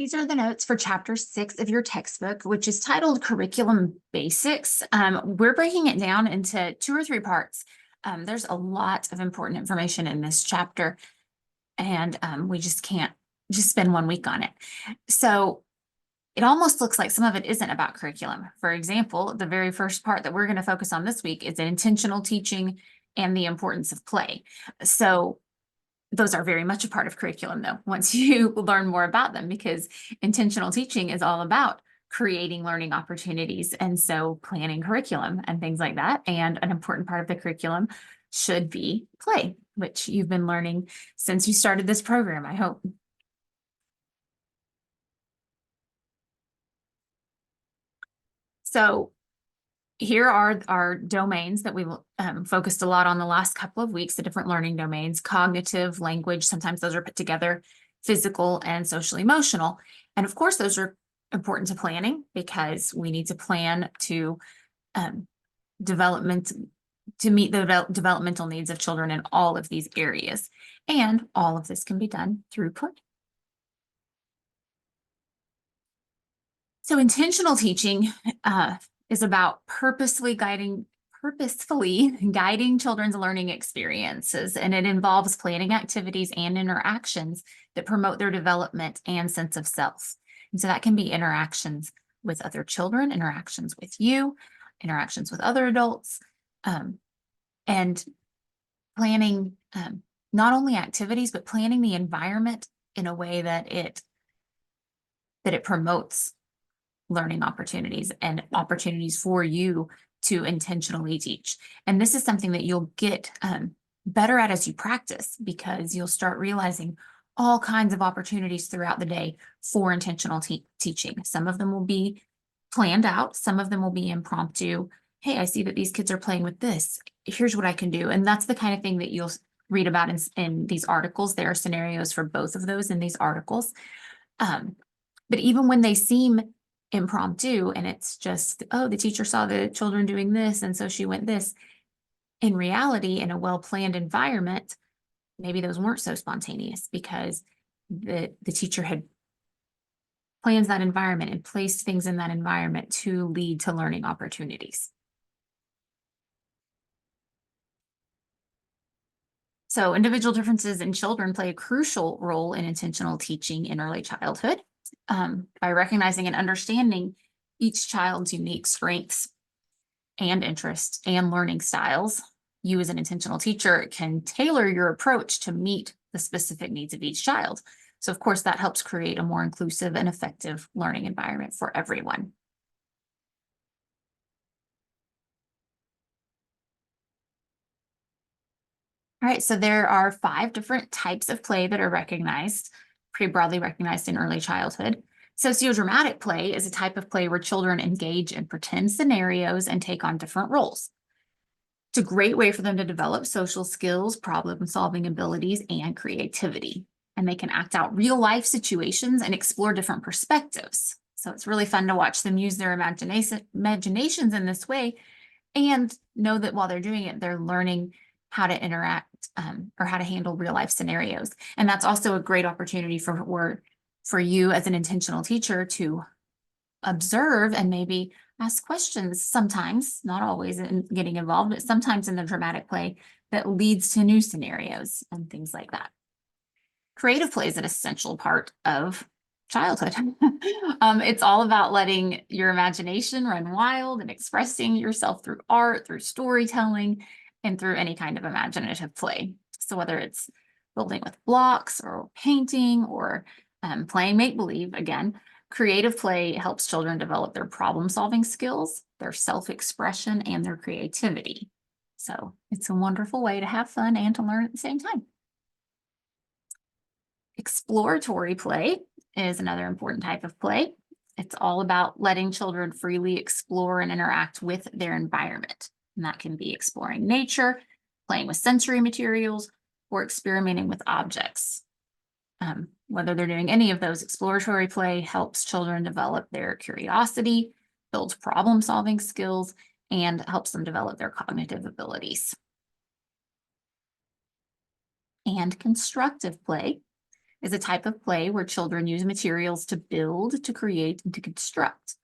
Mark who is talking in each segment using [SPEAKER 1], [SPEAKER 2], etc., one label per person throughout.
[SPEAKER 1] These are the notes for chapter 6 of your textbook, which is titled Curriculum Basics. We're breaking it down into 2 or 3 parts. There's a lot of important information in this chapter, and we just can't just spend 1 week on it. So it almost looks like some of it isn't about curriculum. For example, the very first part that we're going to focus on this week is intentional teaching and the importance of play. So those are very much a part of curriculum, though, once you learn more about them, because intentional teaching is all about creating learning opportunities. And so planning curriculum and things like that. And an important part of the curriculum should be play, which you've been learning since you started this program, I hope. So here are our domains that we've focused a lot on the last couple of weeks, the different learning domains: cognitive, language, sometimes those are put together, physical, and social emotional. And of course, those are important to planning because we need to plan to meet the developmental needs of children in all of these areas. And all of this can be done through play. So intentional teaching is about purposefully guiding children's learning experiences, and it involves planning activities and interactions that promote their development and sense of self. And so that can be interactions with other children, interactions with you, interactions with other adults, and planning not only activities, but planning the environment in a way that it promotes learning opportunities and opportunities for you to intentionally teach. And this is something that you'll get better at as you practice, because you'll start realizing all kinds of opportunities throughout the day for intentional teaching. Some of them will be planned out. Some of them will be impromptu. Hey, I see that these kids are playing with this. Here's what I can do. And that's the kind of thing that you'll read about in these articles. There are scenarios for both of those in these articles. But even when they seem impromptu and it's just, oh, the teacher saw the children doing this and so she went this, in reality, in a well-planned environment, maybe those weren't so spontaneous because the teacher had planned that environment and placed things in that environment to lead to learning opportunities. So individual differences in children play a crucial role in intentional teaching in early childhood. By recognizing and understanding each child's unique strengths and interests and learning styles, you as an intentional teacher can tailor your approach to meet the specific needs of each child. So of course, that helps create a more inclusive and effective learning environment for everyone. All right, so there are 5 different types of play that are pretty broadly recognized in early childhood. Sociodramatic play is a type of play where children engage in pretend scenarios and take on different roles. It's a great way for them to develop social skills, problem-solving abilities, and creativity. And they can act out real-life situations and explore different perspectives. So it's really fun to watch them use their imaginations in this way, and know that while they're doing it, they're learning how to interact or how to handle real-life scenarios. And that's also a great opportunity for you as an intentional teacher to observe and maybe ask questions sometimes, not always in getting involved, but sometimes in the dramatic play that leads to new scenarios and things like that. Creative play is an essential part of childhood. It's all about letting your imagination run wild and expressing yourself through art, through storytelling, and through any kind of imaginative play. So whether it's building with blocks or painting or playing make-believe, again, creative play helps children develop their problem-solving skills, their self-expression, and their creativity. So it's a wonderful way to have fun and to learn at the same time. Exploratory play is another important type of play. It's all about letting children freely explore and interact with their environment. And that can be exploring nature, playing with sensory materials, or experimenting with objects. Whether they're doing any of those, exploratory play helps children develop their curiosity, builds problem-solving skills, and helps them develop their cognitive abilities. And constructive play is a type of play where children use materials to build, to create, and to construct.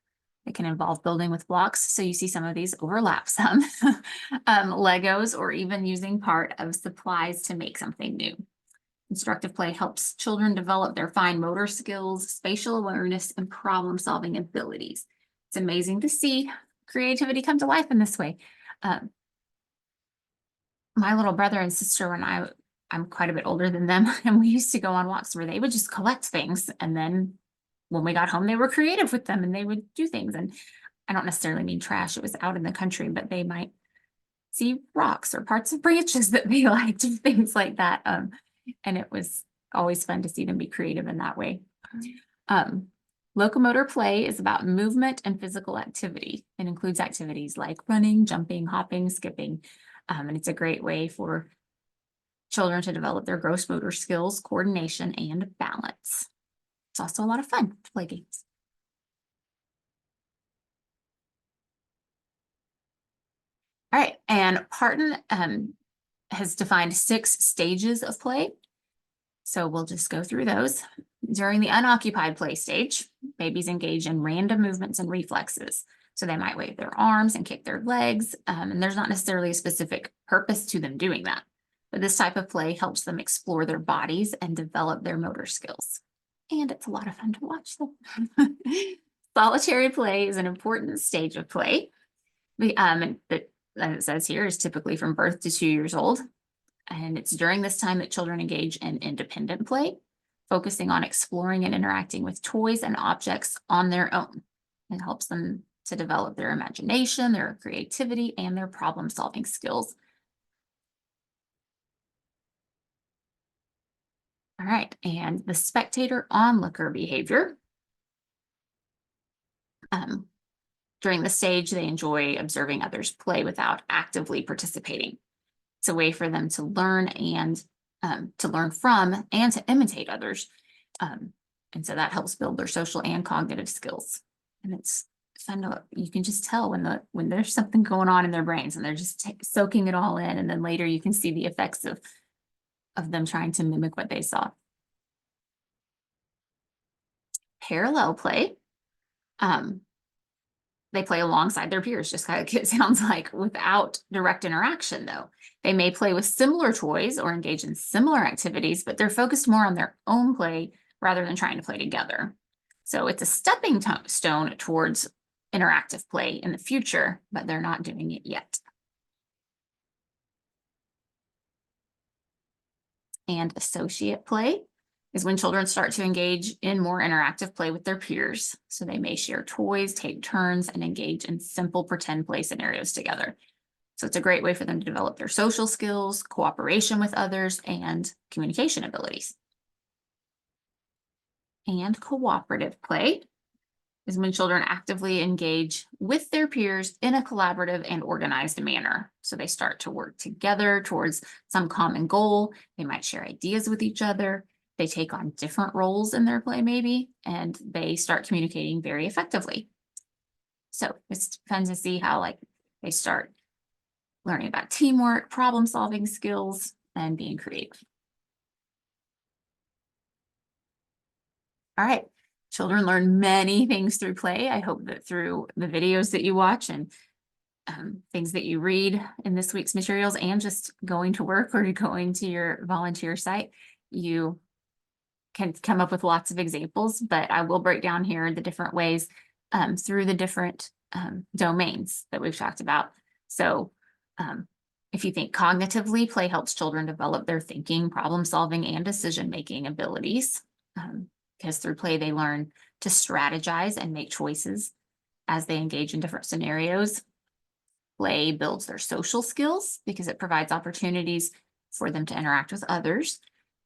[SPEAKER 1] It can involve building with blocks, so you see some of these overlap some, Legos, or even using part of supplies to make something new. Constructive play helps children develop their fine motor skills, spatial awareness, and problem-solving abilities. It's amazing to see creativity come to life in this way. Um, my little brother and sister and I'm quite a bit older than them, and we used to go on walks where they would just collect things, and then when we got home, they were creative with them and they would do things. And I don't necessarily mean trash, it was out in the country, but they might see rocks or parts of branches that they liked, things like that. And it was always fun to see them be creative in that way. Locomotor play is about movement and physical activity. It includes activities like running, jumping, hopping, skipping. And it's a great way for children to develop their gross motor skills, coordination, and balance. It's also a lot of fun to play games. All right, and Parton has defined 6 stages of play. So we'll just go through those. During the unoccupied play stage, babies engage in random movements and reflexes. So they might wave their arms and kick their legs, and there's not necessarily a specific purpose to them doing that. But this type of play helps them explore their bodies and develop their motor skills. And it's a lot of fun to watch them. Solitary play is an important stage of play. As it says here, is typically from birth to 2 years old. And it's during this time that children engage in independent play, focusing on exploring and interacting with toys and objects on their own. It helps them to develop their imagination, their creativity, and their problem-solving skills. All right, and the spectator onlooker behavior. During the stage, they enjoy observing others play without actively participating. It's a way for them to learn and to learn from and to imitate others. And so that helps build their social and cognitive skills. And it's fun to, you can just tell when there's something going on in their brains and they're just soaking it all in. And then later you can see the effects of them trying to mimic what they saw. Parallel play. They play alongside their peers, just like it sounds like, without direct interaction, though. They may play with similar toys or engage in similar activities, but they're focused more on their own play rather than trying to play together. So it's a stepping stone towards interactive play in the future, but they're not doing it yet. And associate play is when children start to engage in more interactive play with their peers. So they may share toys, take turns, and engage in simple pretend play scenarios together. So it's a great way for them to develop their social skills, cooperation with others, and communication abilities. And cooperative play is when children actively engage with their peers in a collaborative and organized manner. So they start to work together towards some common goal. They might share ideas with each other. They take on different roles in their play maybe, and they start communicating very effectively. So it's fun to see how they start learning about teamwork, problem-solving skills, and being creative. All right, children learn many things through play. I hope that through the videos that you watch and things that you read in this week's materials and just going to work or going to your volunteer site, you can come up with lots of examples, but I will break down here the different ways through the different domains that we've talked about. So if you think cognitively, play helps children develop their thinking, problem solving, and decision-making abilities. Because through play, they learn to strategize and make choices as they engage in different scenarios. Play builds their social skills because it provides opportunities for them to interact with others,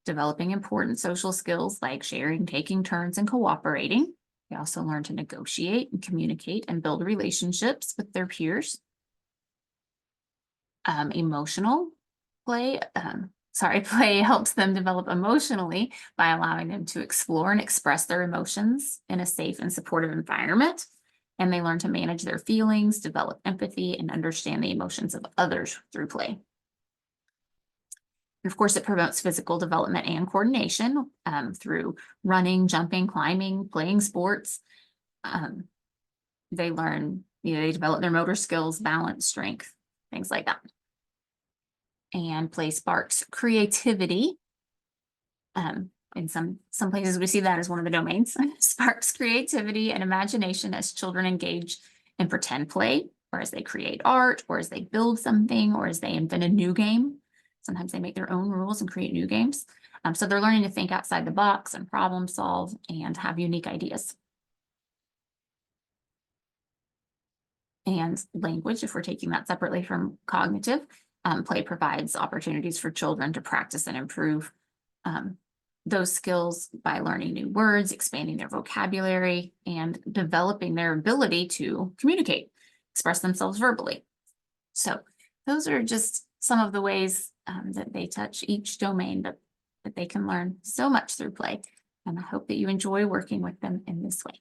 [SPEAKER 1] developing important social skills like sharing, taking turns, and cooperating. They also learn to negotiate and communicate and build relationships with their peers. Emotional play, play helps them develop emotionally by allowing them to explore and express their emotions in a safe and supportive environment. And they learn to manage their feelings, develop empathy, and understand the emotions of others through play. And of course, it promotes physical development and coordination through running, jumping, climbing, playing sports. They learn, they develop their motor skills, balance, strength, things like that. And play sparks creativity. In some places we see that as one of the domains. Sparks creativity and imagination as children engage in pretend play, or as they create art, or as they build something, or as they invent a new game. Sometimes they make their own rules and create new games. So they're learning to think outside the box and problem solve and have unique ideas. And language, if we're taking that separately from cognitive, play provides opportunities for children to practice and improve those skills by learning new words, expanding their vocabulary, and developing their ability to communicate, express themselves verbally. So those are just some of the ways that they touch each domain, but that they can learn so much through play. And I hope that you enjoy working with them in this way.